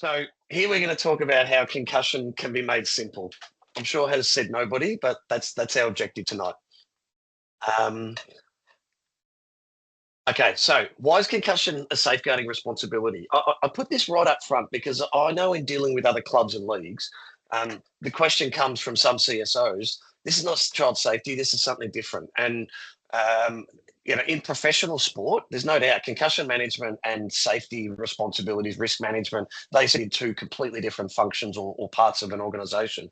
So here we're going to talk about how concussion can be made simple. I'm sure has said nobody, but that's our objective tonight. Um, okay, so why is concussion a safeguarding responsibility? I put this right up front because I know in dealing with other clubs and leagues, the question comes from some CSOs. This is not child safety. This is something different. And um, in professional sport, there's no doubt concussion management and safety responsibilities, risk management, they sit in two completely different functions or parts of an organisation.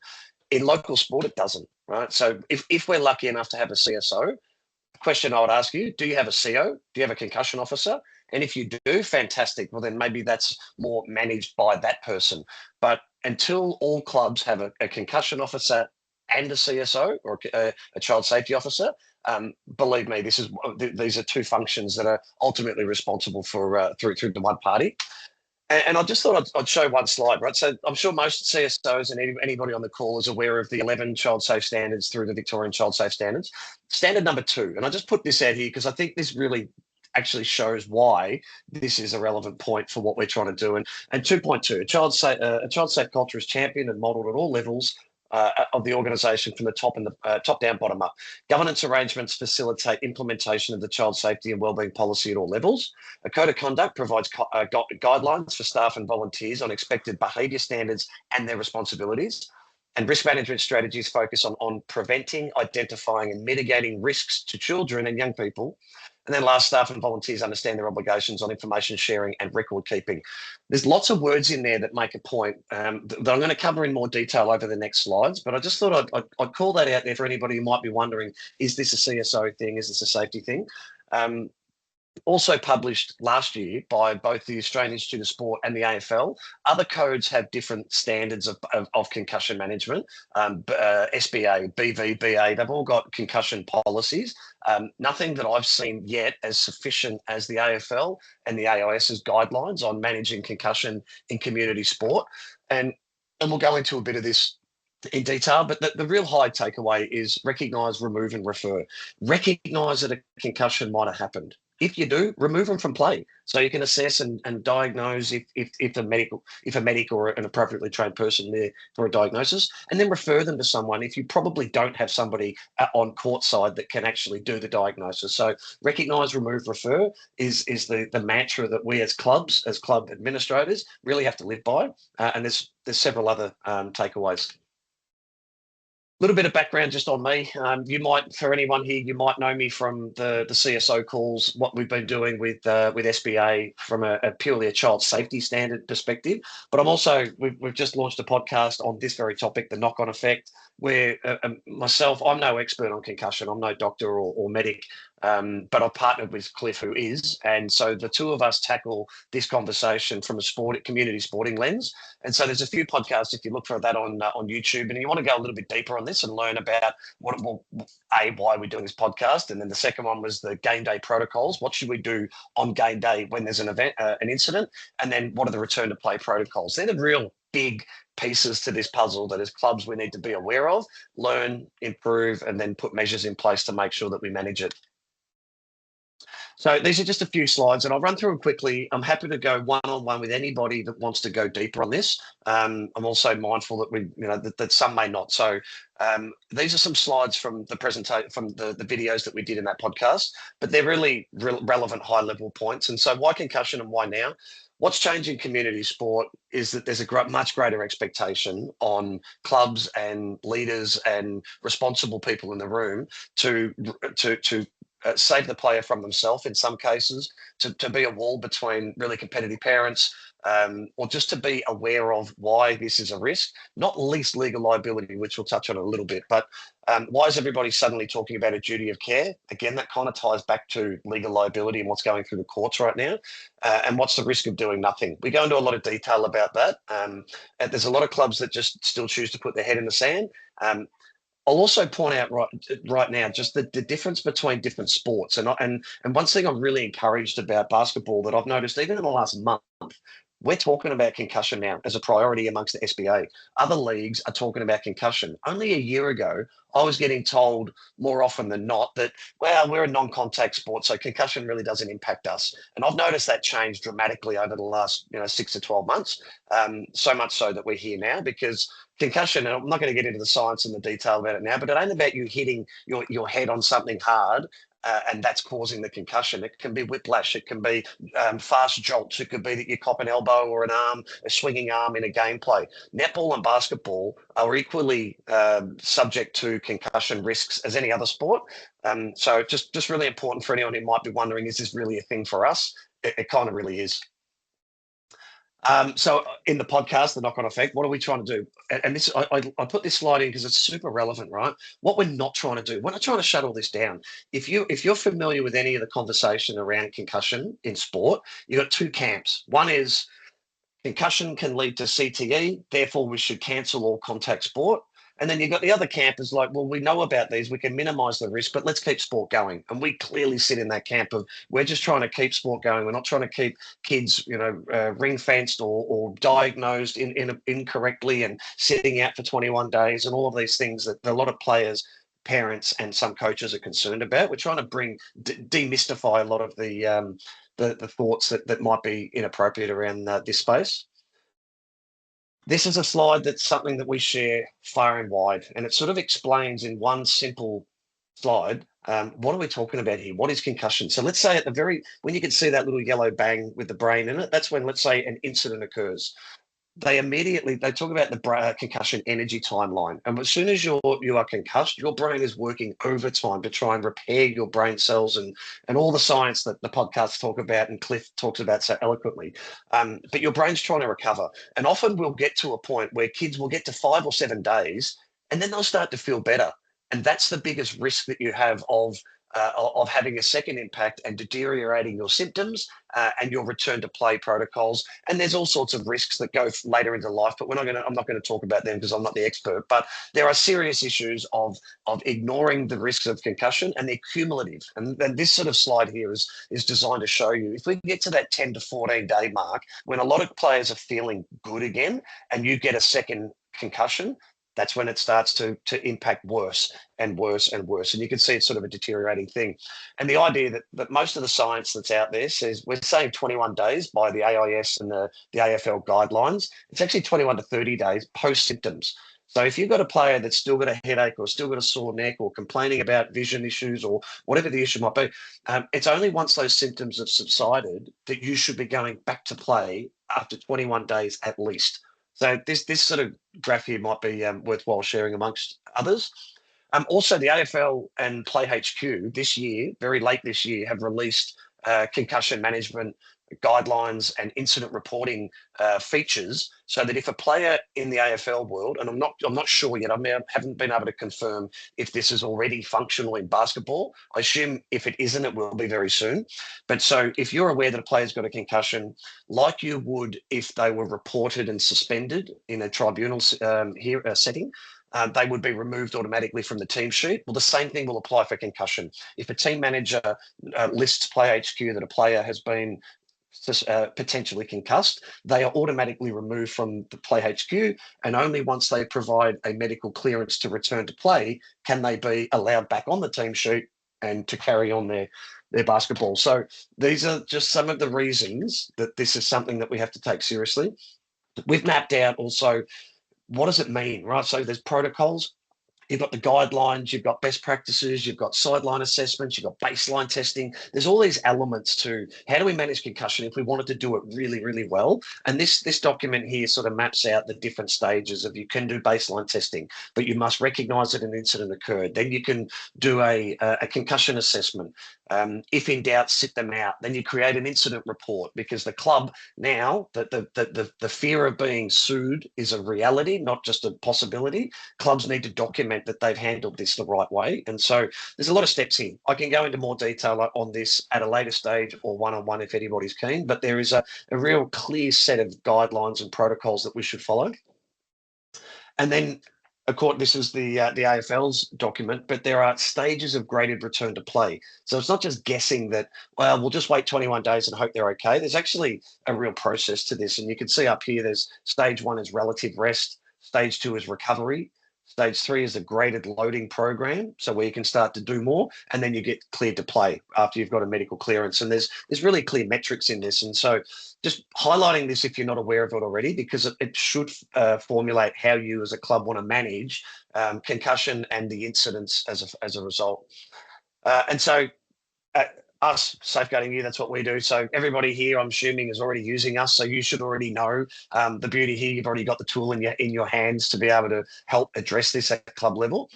In local sport, it doesn't, right? So if we're lucky enough to have a CSO, question I would ask you, do you have a CO? Do you have a concussion officer? And if you do, fantastic. Well, then maybe that's more managed by that person. But until all clubs have a concussion officer and a CSO or a child safety officer, believe me, these are two functions that are ultimately responsible for through the one party. And I just thought I'd show one slide, right? So I'm sure most CSOs and anybody on the call is aware of the 11 child safe standards through the Victorian child safe standards. Standard number 2, and I just put this out here because I think this really actually shows why this is a relevant point for what we're trying to do. And 2.2, a child safe culture is championed and modelled at all levels of the organisation from the top and the top down, bottom up. Governance arrangements facilitate implementation of the child safety and wellbeing policy at all levels. A code of conduct provides guidelines for staff and volunteers on expected behaviour standards and their responsibilities. And risk management strategies focus on preventing, identifying and mitigating risks to children and young people. And then last, staff and volunteers understand their obligations on information sharing and record keeping. There's lots of words in there that make a point that I'm going to cover in more detail over the next slides, but I just thought I'd call that out there for anybody who might be wondering, is this a CSO thing? Is this a safety thing? Also published last year by both the Australian Institute of Sport and the AFL. Other codes have different standards of concussion management. SBA, BV, BA, they've all got concussion policies. Nothing that I've seen yet as sufficient as the AFL and the AIS's guidelines on managing concussion in community sport. And we'll go into a bit of this in detail, but the real high takeaway is recognise, remove and refer. Recognise that a concussion might have happened. If you do, remove them from play so you can assess and diagnose if a medic or an appropriately trained person there for a diagnosis, and then refer them to someone if you probably don't have somebody on court side that can actually do the diagnosis. So recognise, remove, refer is the mantra that we as clubs, as club administrators, really have to live by. And there's several other takeaways. Little bit of background just on me. You might, for anyone here, you might know me from the CSO calls, what we've been doing with SBA from a purely a child safety standard perspective. But we've just launched a podcast on this very topic, the knock-on effect, where myself, I'm no expert on concussion. I'm no doctor or medic, but I've partnered with Cliff, who is. And so the two of us tackle this conversation from a community sporting lens. And so there's a few podcasts, if you look for that on YouTube, and you want to go a little bit deeper on this and learn about why we're doing this podcast. And then the second one was the game day protocols. What should we do on game day when there's an event, an incident? And then what are the return to play protocols? They're the real big pieces to this puzzle that as clubs we need to be aware of, learn, improve, and then put measures in place to make sure that we manage it. So these are just a few slides, and I'll run through them quickly. I'm happy to go one-on-one with anybody that wants to go deeper on this. I'm also mindful that that some may not. So these are some slides from the presentation, from the videos that we did in that podcast, but they're really relevant high-level points. And so why concussion and why now? What's changing community sport is that there's a much greater expectation on clubs and leaders and responsible people in the room to save the player from themselves in some cases, to be a wall between really competitive parents, or just to be aware of why this is a risk, not least legal liability, which we'll touch on a little bit. But why is everybody suddenly talking about a duty of care? Again, that kind of ties back to legal liability and what's going through the courts right now. And what's the risk of doing nothing? We go into a lot of detail about that. And there's a lot of clubs that just still choose to put their head in the sand. I'll also point out right now just the difference between different sports. And one thing I'm really encouraged about basketball that I've noticed even in the last month, We're talking about concussion now as a priority amongst the SBA. Other leagues are talking about concussion. Only a year ago, I was getting told more often than not that, well, we're a non-contact sport, so concussion really doesn't impact us. And I've noticed that change dramatically over the last 6 to 12 months. So much so that we're here now because concussion, and I'm not going to get into the science and the detail about it now, but it ain't about you hitting your head on something hard and that's causing the concussion. It can be whiplash. It can be fast jolts. It could be that you cop an elbow or an arm, a swinging arm in a gameplay. Netball and basketball are equally subject to concussion risks as any other sport. So just really important for anyone who might be wondering, is this really a thing for us? It kind of really is. So in the podcast, the knock-on effect, what are we trying to do? And this, I put this slide in because it's super relevant, right? What we're not trying to do, we're not trying to shut all this down. If you're familiar with any of the conversation around concussion in sport, you've got two camps. One is concussion can lead to CTE, therefore we should cancel all contact sport. And then you've got the other camp is like, well, we know about these, we can minimize the risk, but let's keep sport going. And we clearly sit in that camp of we're just trying to keep sport going. We're not trying to keep kids, ring fenced or diagnosed incorrectly and sitting out for 21 days and all of these things that a lot of players, parents, and some coaches are concerned about. We're trying to demystify a lot of the thoughts that might be inappropriate around this space. This is a slide that's something that we share far and wide, and it sort of explains in one simple slide, what are we talking about here? What is concussion? So let's say when you can see that little yellow bang with the brain in it, that's when, let's say, an incident occurs. They talk about the concussion energy timeline. And as soon as you are concussed, your brain is working overtime to try and repair your brain cells and all the science that the podcasts talk about and Cliff talks about so eloquently. But your brain's trying to recover. And often we'll get to a point where kids will get to 5 or 7 days and then they'll start to feel better. And that's the biggest risk that you have of having a second impact and deteriorating your symptoms and your return to play protocols. And there's all sorts of risks that go later into life, but I'm not going to talk about them because I'm not the expert. But there are serious issues of ignoring the risks of concussion, and they're cumulative. And this sort of slide here is designed to show you if we get to that 10 to 14 day mark, when a lot of players are feeling good again, and you get a second concussion, that's when it starts to impact worse and worse and worse. And you can see it's sort of a deteriorating thing. And the idea that most of the science that's out there says we're saying 21 days by the AIS and the AFL guidelines. It's actually 21 to 30 days post symptoms. So if you've got a player that's still got a headache or still got a sore neck or complaining about vision issues or whatever the issue might be, it's only once those symptoms have subsided that you should be going back to play after 21 days at least. So this sort of graph here might be worthwhile sharing amongst others. Also, the AFL and Play HQ this year, very late this year, have released concussion management guidelines and incident reporting features, so that if a player in the AFL world, and I'm not sure yet, I haven't been able to confirm if this is already functional in basketball. I assume if it isn't, it will be very soon. But so if you're aware that a player's got a concussion, like you would if they were reported and suspended in a tribunal setting, they would be removed automatically from the team sheet. Well, the same thing will apply for concussion. If a team manager lists Play HQ that a player has been potentially concussed, they are automatically removed from the Play HQ, and only once they provide a medical clearance to return to play can they be allowed back on the team sheet and to carry on their basketball. So these are just some of the reasons that this is something that we have to take seriously. We've mapped out also, what does it mean, right? So there's protocols. You've got the guidelines, you've got best practices, you've got sideline assessments, you've got baseline testing. There's all these elements to how do we manage concussion if we wanted to do it really, really well. And this document here sort of maps out the different stages of, you can do baseline testing, but you must recognize that an incident occurred. Then you can do a concussion assessment. If in doubt, sit them out. Then you create an incident report, because the club now, that the fear of being sued is a reality, not just a possibility. Clubs need to document that they've handled this the right way. And so there's a lot of steps here. I can go into more detail on this at a later stage or one-on-one if anybody's keen, but there is a real clear set of guidelines and protocols that we should follow. And then This is the AFL's document, but there are stages of graded return to play. So it's not just guessing that, well, we'll just wait 21 days and hope they're okay. There's actually a real process to this. And you can see up here, there's stage one is relative rest, stage two is recovery, stage three is a graded loading program. So where you can start to do more, and then you get cleared to play after you've got a medical clearance. And there's really clear metrics in this. And so just highlighting this if you're not aware of it already, because it should formulate how you as a club want to manage concussion and the incidents as a result. And so uh, us safeguarding you, that's what we do. So everybody here, I'm assuming, is already using us. So you should already know the beauty here. You've already got the tool in your hands to be able to help address this at club level.